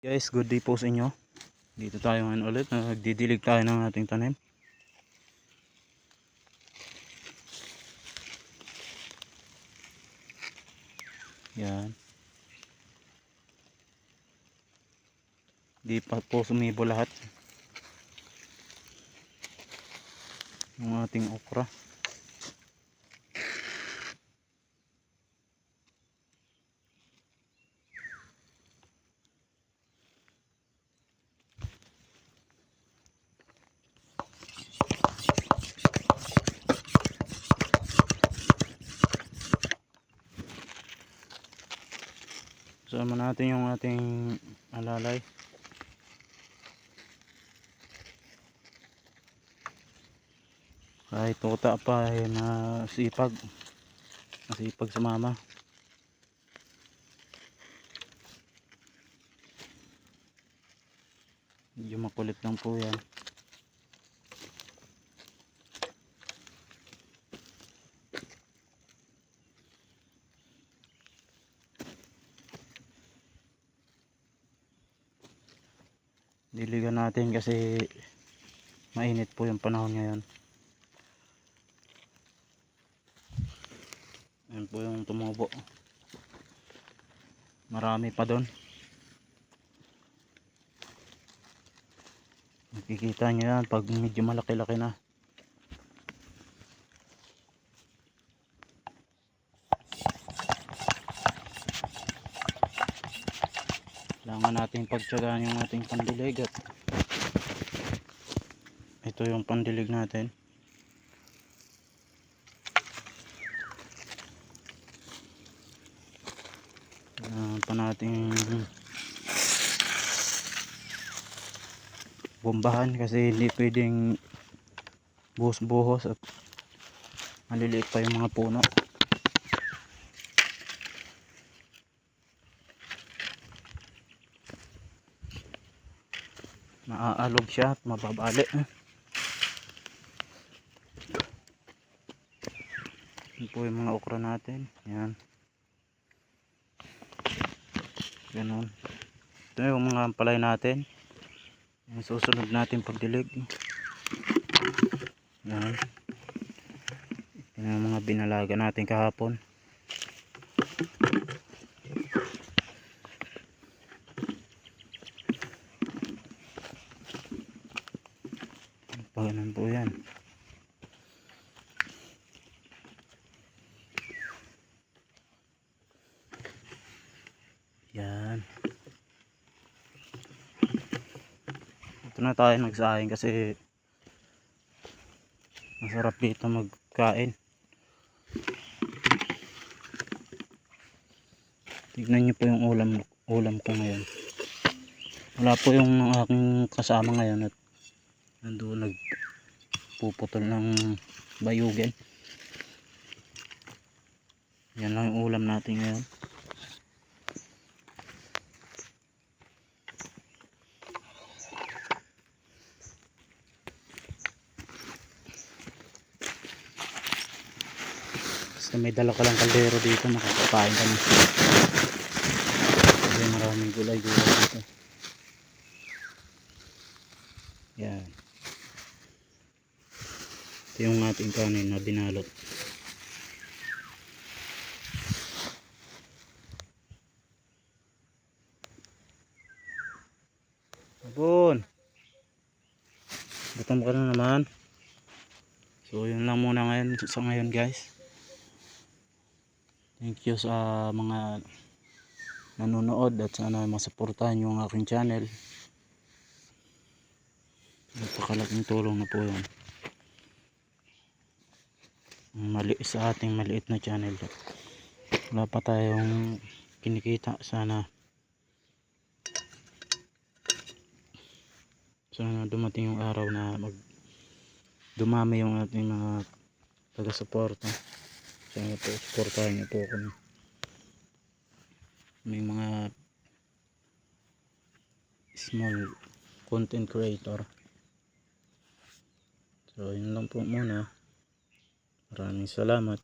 Guys, good day po sa inyo. Dito tayo ngayon ulit. Nagdidilig tayo ng ating tanim. Yan. Di pa po sumibo lahat ng ating okra. Sama natin yung ating alalay. Kahit tuta pa ay masipag sa mama. Medyo makulit lang po yan. Diligan natin kasi mainit po yung panahon ngayon. Ayan po yung tumubo. Marami pa doon. Nakikita nyo yan pag medyo malaki-laki na. Kailangan natin pagtyagaan yung ating pandilig at ito yung pandilig natin. Pa natin bombahan kasi hindi pwedeng buhos-buhos at maliliit pa yung mga puno. Naaalog siya at mababali. Yan po yung mga okra natin. Yan. Ganun. Ito yung mga palay natin. Yung susunod natin pagdilig. Yan. Yan yung mga binalaga natin kahapon. Ganun po yan. Yan. Ito na tayo nagsahing kasi masarap dito magkain. Tignan nyo po yung ulam ko ngayon. Wala po yung aking kasama ngayon at nandoon nagpuputol ng bayugin. Yan lang yung ulam natin ngayon. Basta may dala ka lang kaldero dito, makakapain ka na. Kasi maraming gulay-gulay dito. Yan. Ito yung ating kanin na binalot. Abon, gutom ka na naman. So yun lang muna sa ngayon guys. Thank you sa mga nanonood at sana masuportahan yung aking channel. Napakalaking tulong na po yan sa ating maliit na channel. Wala pa tayong kinikita. Sana dumating yung araw na dumami yung ating mga taga-suporta. Sana po suportahan niyo po kami. May mga small content creator. So yun lang po muna. Maraming salamat.